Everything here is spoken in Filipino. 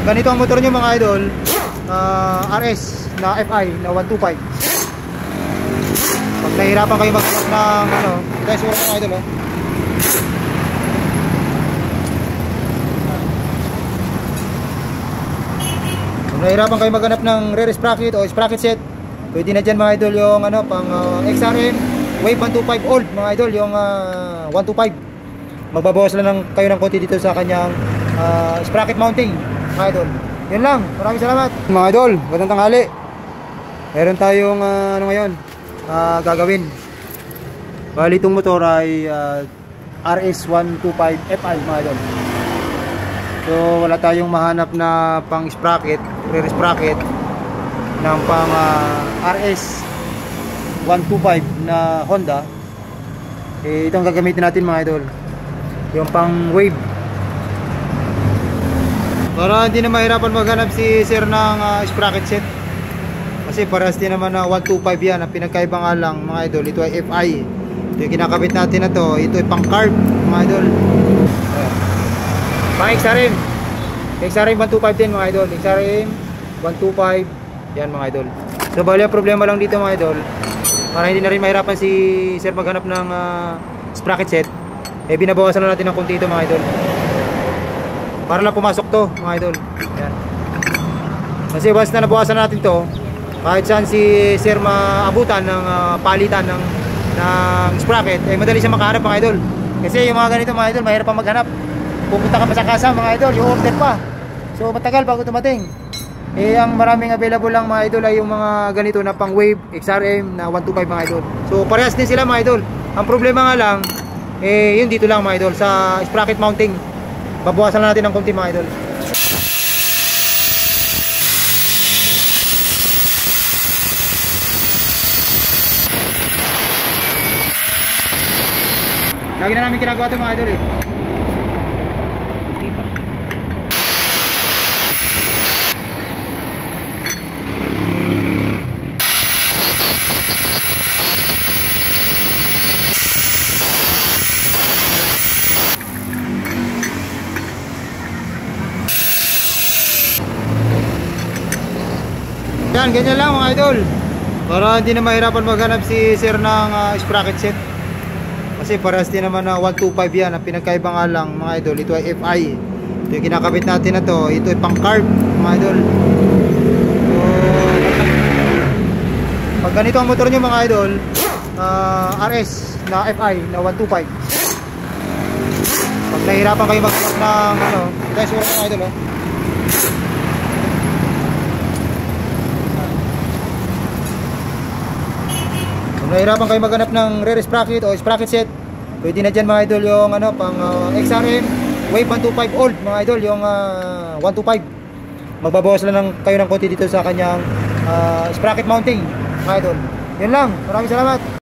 ganito ang motor nyo mga idol, RS na FI na 125. Pag nahihirapan kayo maghanap ng ano, test mo mga idol, oh. Kung nahihirapan kayo maghanap ng rear sprocket o sprocket set, pwede na dyan mga idol yung ano, pang XRM Wave 125 old mga idol, yung 125. Magbabawas lang kayo ng konti dito sa kanyang sprocket mounting mga idol. Yun lang, maraming salamat mga idol, magandang tanghali. Meron tayong ano ngayon, gagawin. Bali itong motor ay RS125 FI mga idol. So wala tayong mahanap na pang sprocket, rear sprocket ng pang RS125 na Honda. Itong gagamitin natin mga idol, yung pang wave, para hindi na mahirapan maghanap si sir ng sprocket set. Kasi parehas din naman na 125 yan. Ang pinagkaiba nga lang mga idol, ito ay FI. Ito yung kinakabit natin na to. Ito ay pang carb mga idol. Pang XRM, XRM 125 din mga idol. XRM 125 yan mga idol. So bali ang problema lang dito mga idol, para hindi na rin mahirapan si sir maghanap ng sprocket set, binabawasan na natin ng konti ito mga idol, para lang pumasok to mga idol. Yan. Kasi once na nabawasan natin to, kahit saan si sir maabutan ng palitan ng sprocket, madali siya makahanap mga idol. Kasi yung mga ganito mga idol, mahirap pa maghanap. Pupunta ka pa sa kasa mga idol, yung order pa, so matagal bago tumating. Ang maraming available lang mga idol ay yung mga ganito na pang wave XRM na 125 mga idol. So parehas din sila mga idol. Ang problema nga lang, yun dito lang mga idol, sa sprocket mounting. Babawasan lang natin ng konti mga idol. Lagi na namin ginagawa ito mga idol eh. Yan, ganyan lang mga idol, para hindi na mahirapan maghanap si sir ng sprocket set. Kasi parehas din naman na 125 yan. Ang pinagkaiba nga lang mga idol, ito ay FI. Ito yung kinakabit natin na to. Ito ay pang carb mga idol. So pag ganito ang motor nyo mga idol, RS na FI na 125, pag nahihirapan kayo maghanap ng ano, test mo mga idol, oh. Kung nahihirapan kayo maghanap ng rear sprocket o sprocket set, pwede na dyan mga idol yung ano, pang XRM Wave 125 old mga idol, yung 125. Magbabawas lang kayo ng konti dito sa kanyang sprocket mounting mga idol. Yun lang, maraming salamat.